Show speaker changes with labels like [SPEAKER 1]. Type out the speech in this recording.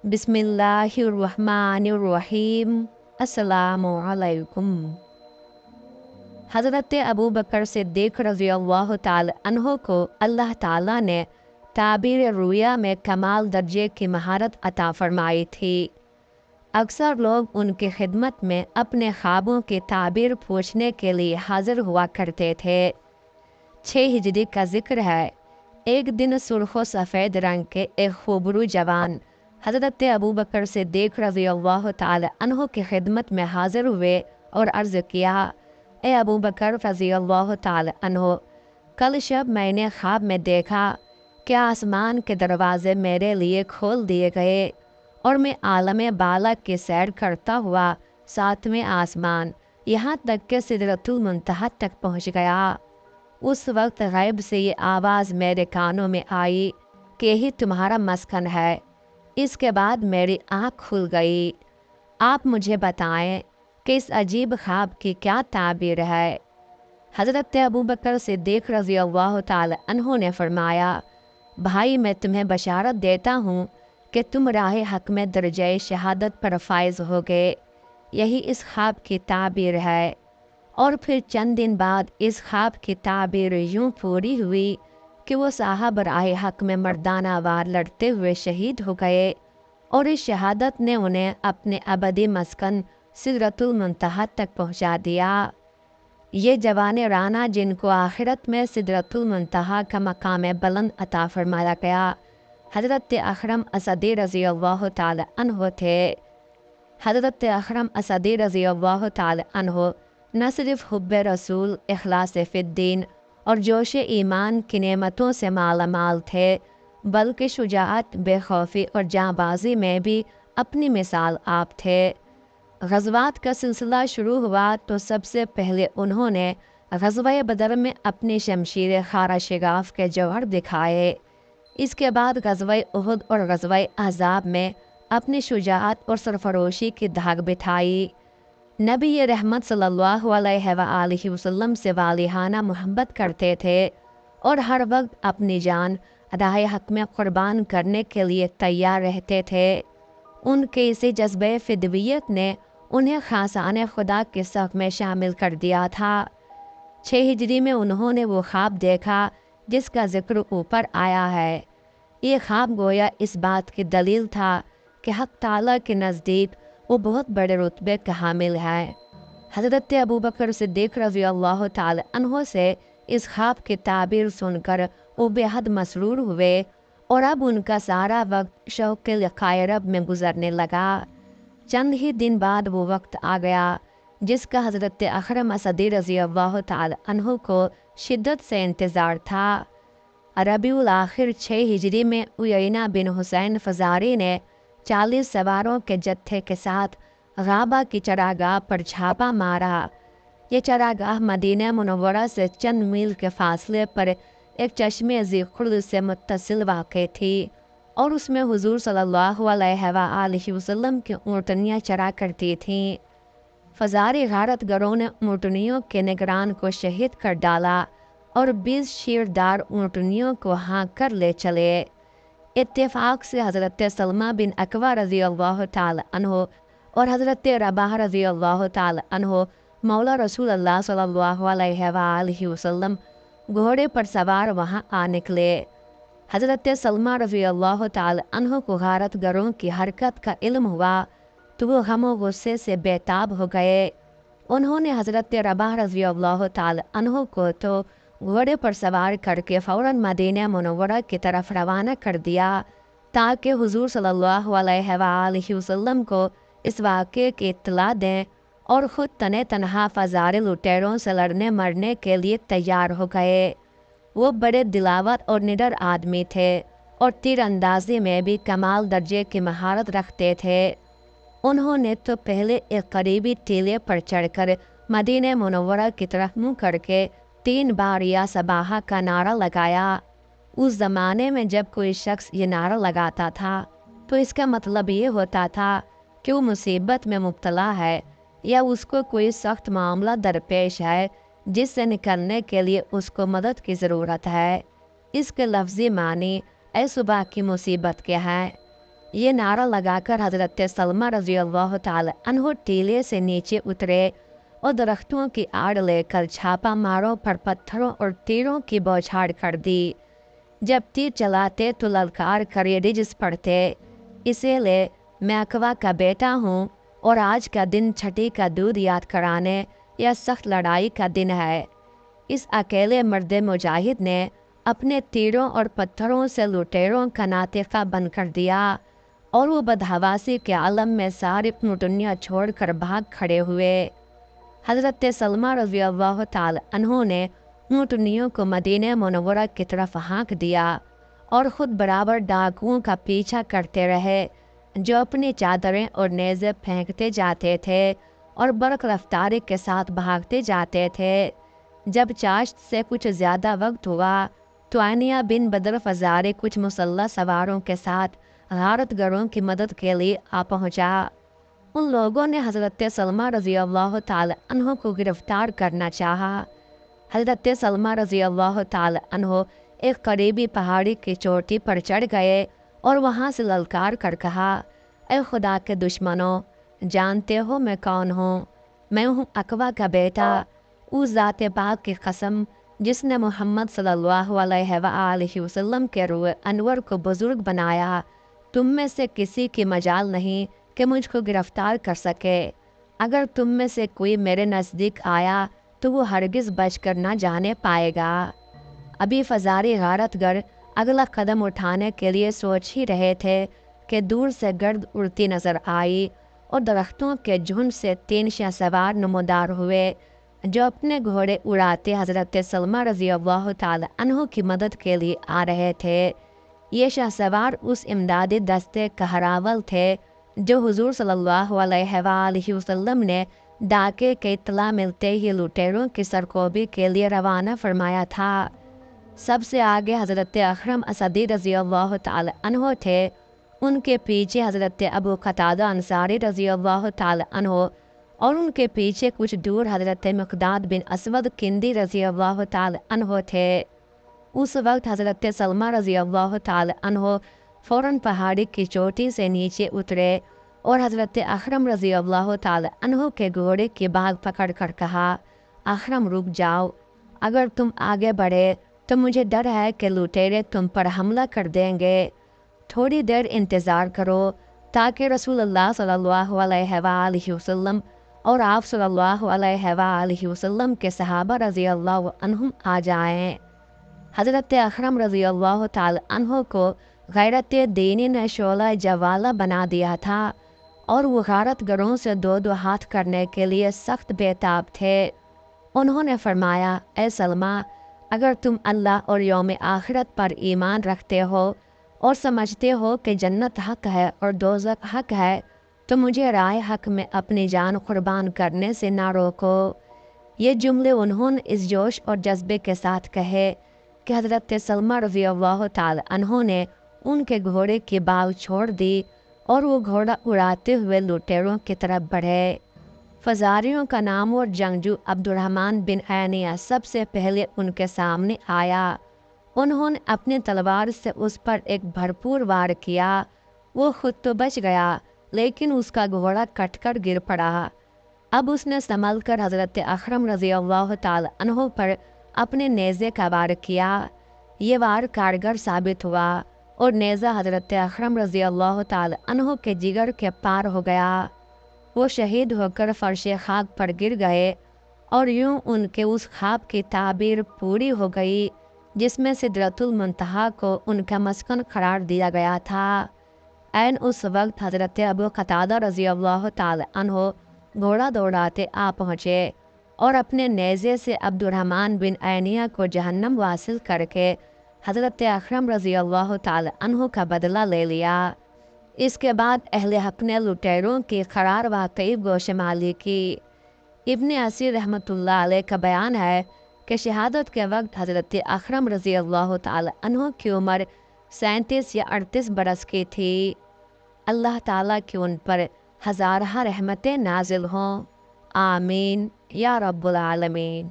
[SPEAKER 1] बिस्मिल्लाहिर्रहमानिर्रहीम। अस्सलामु अलैकुम। हज़रत अबू बकर सिद्दीक़ रज़ियल्लाहु ताला अन्हो को अल्लाह ताला ने ताबीर रुया में कमाल दर्जे की महारत अता फरमाई थी। अक्सर लोग उनकी खिदमत में अपने ख्वाबों की ताबीर पूछने के लिए हाजिर हुआ करते थे। 6 हिजरी का जिक्र है। एक दिन सुर्ख सफ़ेद रंग के एक खूबरू जवान हज़रत अबू बकर सिद्दीक़ रज़ियल्लाहु ताला अन्हो की खिदमत में हाजिर हुए और अर्ज़ किया, ए अबू बकर रज़ियल्लाहु ताला अन्हो, कल शब मैंने ख्वाब में देखा कि आसमान के दरवाज़े मेरे लिए खोल दिए गए और मैं आलम बाला की सैर करता हुआ 7वें आसमान यहाँ तक कि सिदरतुल मुंतहा तक पहुँच गया। उस वक्त गैब से ये आवाज़ मेरे कानों में आई कि यही तुम्हारा मस्कन है। इसके बाद मेरी आँख खुल गई। आप मुझे बताएं कि इस अजीब ख्वाब की क्या ताबीर है। हज़रत अबू बकर सिद्दीक़ रज़ियल्लाहु ताला अन्हो ने फरमाया, भाई मैं तुम्हें बशारत देता हूँ कि तुम राह हक में दर्जे शहादत पर फायज होगे। यही इस ख्वाब की ताबीर है। और फिर चंद दिन बाद इस ख्वाब की ताबीर यूँ पूरी हुई कि वो साहब राह हक में मर्दाना वार लड़ते हुए शहीद हो गए और इस शहादत ने उन्हें अपने अबदी मस्कन सिदरतुल मुंतहा तक पहुँचा दिया। ये जवान राना जिनको आखिरत में सिदरतुल मुंतहा का मकाम बुलंद अता फरमाया गया, हज़रत अखरम असदी रज़ियल्लाहु ताला अन्हो थे। हज़रत अखरम असदी रज़ियल्लाहु ताला अन्हो न सिर्फ हुब्बे रसूल, इखलास फ़िद्दीन और जोश ईमान की नेमतों से मालामाल थे, बल्कि शुजाअत, बेखौफी और जाँबाजी में भी अपनी मिसाल आप थे। ग़ज़वात का सिलसिला शुरू हुआ तो सबसे पहले उन्होंने ग़ज़वा बदर में अपनी शमशीर खारा शिगाफ के जौहर दिखाए। इसके बाद ग़ज़वा उहुद और ग़ज़वा अहज़ाब में अपनी शुजाअत और सरफरोशी की धाक बिठाई। नबी रहमत सल्लल्लाहु अलैहि वसल्लम से वालिहाना मोहब्बत करते थे और हर वक्त अपनी जान राह हक में क़ुरबान करने के लिए तैयार रहते थे। उनके इसी जज्बे फ़िदवियत ने उन्हें खासाने खुदा के सफ़ में शामिल कर दिया था। 6 हिजरी में उन्होंने वो ख्वाब देखा जिसका जिक्र ऊपर आया है। ये ख्वाब गोया इस बात की दलील था कि हक़ ताला के नज़दीक वो बहुत बड़े रुतबे का हामिल है। हज़रत अबू बकर सिद्दीक़ रज़ियल्लाहु ताला अन्हो से इस ख्वाब की ताबीर सुनकर वो बेहद मसरूर हुए और अब उनका सारा वक्त शौक़ के लिक़ाए रब में गुजरने लगा। चंद ही दिन बाद वो वक्त आ गया जिसका हज़रत अखरम असदी रज़ियल्लाहु ताला अन्हो को शिद्दत से इंतज़ार था। रबीउल आखिर 6 हिजरी में उयैना बिन हुसैन फ़ज़ारी ने 40 सवारों के जत्थे के साथ गाबा की चरागाह पर छापा मारा। ये चरागाह मदीना मुनव्वरा से चंद मील के फासले पर एक चश्मे ज़ी-खुर्द से मुत्तसिल वाक़ थी और उसमें हुज़ूर सल्लल्लाहु अलैहि वसल्लम की ऊँटनियाँ चरा करती थीं। फ़ज़ारी गारतगरों ने ऊँटनियों के निगरान को शहीद कर डाला और 20 शीरदार ऊँटनियों को हाँक कर ले चले। इत्तेफाक से हज़रत सलमा बिन अकवा रज़ियल्लाहु ताला अन्हो और हज़रत रबाह रज़ियल्लाहु ताला अन्हो मौला रसूल अल्लाह सल्लल्लाहु अलैहि वसल्लम घोड़े पर सवार वहाँ आ निकले। हज़रत सलमा रज़ियल्लाहु ताला अन्हो को गारतगरों की हरकत का इल्म हुआ तो वो गम व गुस्से से बेताब हो गए। उन्होंने हज़रत रबाह रज़ियल्लाहु ताला अन्हो को तो घोड़े पर सवार करके फ़ौरन मदीना मुनव्वरा की तरफ रवाना कर दिया ताकि हुज़ूर सल्लल्लाहु अलैहि वसल्लम को इस वाक़े की इत्तला दें और ख़ुद तने तनहा फ़ज़ारे लुटेरों से लड़ने मरने के लिए तैयार हो गए। वो बड़े दिलावत और निडर आदमी थे और तीर अंदाज़ी में भी कमाल दर्जे की महारत रखते थे। उन्होंने तो पहले एक करीबी टीले पर चढ़कर मदीना मुनव्वरा की तरफ मुँह करके 3 बार या सबाहा का नारा लगाया। उस ज़माने में जब कोई शख्स ये नारा लगाता था तो इसका मतलब ये होता था कि वो मुसीबत में मुब्तला है या उसको कोई सख्त मामला दरपेश है जिससे निकलने के लिए उसको मदद की ज़रूरत है। इसके लफ्ज़ी मानी ऐ सुबह की मुसीबत क्या है। ये नारा लगाकर हज़रत सलमा रज़ी अल्लाह ताला अन्हो टीले से नीचे उतरे और दरख्तों की आड़ लेकर छापा मारों पर पत्थरों और तीरों की बौछार कर दी। जब तीर चलाते तो ललकार कर ये रिज पढ़ते, इसे ले मैं अकवा का बेटा हूँ और आज का दिन छठी का दूध याद कराने या सख्त लड़ाई का दिन है। इस अकेले मर्द मुजाहिद ने अपने तीरों और पत्थरों से लुटेरों का नातिका बंद कर दिया और वो बदहवासी के आलम में सारी दुनिया छोड़कर भाग खड़े हुए। हज़रत सलमा रज़ी अल्लाह ताला अन्हो ने ऊँटनियों को मदीने मुनव्वरा की तरफ हाँक दिया और ख़ुद बराबर डाकुओं का पीछा करते रहे जो अपनी चादरें और नेज़े फेंकते जाते थे और बरक रफ्तारी के साथ भागते जाते थे। जब चाश्त से कुछ ज़्यादा वक्त हुआ तो आनिया बिन बदर फजारे कुछ मुसल्ला सवारों के साथ गारतगरों की मदद के लिए आ पहुँचा। उन लोगों ने हज़रत सलमा रज़ी अल्लाह ताला अन्हो को गिरफ़्तार करना चाहा। हज़रत सलमा रज़ी अल्लाह ताला अन्हो एक करीबी पहाड़ी की चोटी पर चढ़ गए और वहाँ से ललकार कर कहा, ऐ खुदा के दुश्मनों, जानते हो मैं कौन हूँ? मैं हूँ अकवा का बेटा, उस ज़ात पाक की कसम जिसने मोहम्मद सल्लल्लाहु अलैहि वसल्लम के रूह अनवर को बुज़ुर्ग बनाया। तुम में से किसी की मजाल नहीं कि मुझको गिरफ़्तार कर सके। अगर तुम में से कोई मेरे नज़दीक आया तो वो हरगिज़ बचकर ना जाने पाएगा। अभी फजारी गारतगर अगला कदम उठाने के लिए सोच ही रहे थे कि दूर से गर्द उड़ती नज़र आई और दरख्तों के झुंड से 3 शाहसवार नमोदार हुए जो अपने घोड़े उड़ाते हज़रत सलमा रज़ी अल्लाह ताला अन्हो की मदद के लिए आ रहे थे। ये शाहसवार उस इमदादी दस्ते कहरावल थे जो हुजूर सल्लल्लाहु अलैहि वसल्लम ने डाके के इत्तला मिलते ही लुटेरों की सरकोबी के लिए रवाना फरमाया था। सबसे आगे हज़रत अखरम असदी रज़ी अल्लाह ताला अन्हो थे, उनके पीछे हज़रत अबू क़तादा अंसारी रज़ी अल्लाह ताला अन्हो और उनके पीछे कुछ दूर हज़रत मिक़दाद बिन असवद किंदी रज़ी अल्लाह ताला अन्हो थे। उस वक्त हज़रत सलमा रज़ी अल्लाह ताला अन्हो फ़ौरन पहाड़ी की चोटी से नीचे उतरे और हज़रत अखरम रज़ी अल्लाह ताला अन्हो के घोड़े की बाग पकड़ कर कहा, अखरम रुक जाओ, अगर तुम आगे बढ़े तो मुझे डर है कि लुटेरे तुम पर हमला कर देंगे। थोड़ी देर इंतज़ार करो ताकि रसूलुल्लाह सल्लल्लाहु अलैहि वसल्लम और आप सल्लल्लाहु अलैहि वसल्लम के सहाबा रज़ी अल्लाह अन्हुम आ जाएं। हज़रत अखरम रज़ी अल्लाह ताला अन्हो को गैरत दीनी ने शोला जवाला बना दिया था और वो गारतगरों से 2-2 हाथ करने के लिए सख्त बेताब थे। उन्होंने फरमाया, ए सलमा, अगर तुम अल्लाह और यौम आखिरत पर ईमान रखते हो और समझते हो कि जन्नत हक है और दोज़ख हक है तो मुझे राय हक में अपनी जान कुर्बान करने से ना रोको। ये जुमले उन्होंने इस जोश और जज्बे के साथ कहे कि हज़रत सलमा रज़ी अल्लाह ताला अन्हो ने उनके घोड़े की बाग छोड़ दी और वो घोड़ा उड़ाते हुए लुटेरों की तरफ बढ़े। फजारियों का नामवर जंगजू अब्दुर्रहमान बिन आनिया सबसे पहले उनके सामने आया। उन्होंने अपनी तलवार से उस पर एक भरपूर वार किया। वो खुद तो बच गया लेकिन उसका घोड़ा कटकर गिर पड़ा। अब उसने संभल कर हज़रत अखरम रज़ी अल्लाह ताला अन्हो पर अपने नेज़े का वार किया। ये वार कारगर साबित हुआ और नेज़ा हज़रत अखरम रज़ी अल्लाह ताला अन्हो के जिगर के पार हो गया। वो शहीद होकर फर्श खाक पर गिर गए और यूं उनके उस ख्वाब की ताबीर पूरी हो गई जिसमें सिदरतुल मुंतहा को उनका मस्कन करार दिया गया था। ऐन उस वक्त हज़रत अबू क़तादा रज़ी अल्लाह ताला अन्हो घोड़ा दौड़ाते आ पहुँचे और अपने नेज़े से अब्दुर्रहमान बिन आनिया को जहन्नम वासिल करके हज़रत अखरम रज़ी अल्लाह ताला अन्हो का बदला ले लिया। इसके बाद अहले हक ने लुटेरों की करार वाकई गोशमाली की। इब्न असीर रहमतुल्लाह अलैह का बयान है कि शहादत के वक्त हज़रत अखरम रज़ी अल्लाह ताला अन्हो की उम्र 37 या 38 बरस की थी। अल्लाह ताला की उन पर हज़ारहा रहमतें नाजिल हों। आमीन या रब्बुल आलमीन।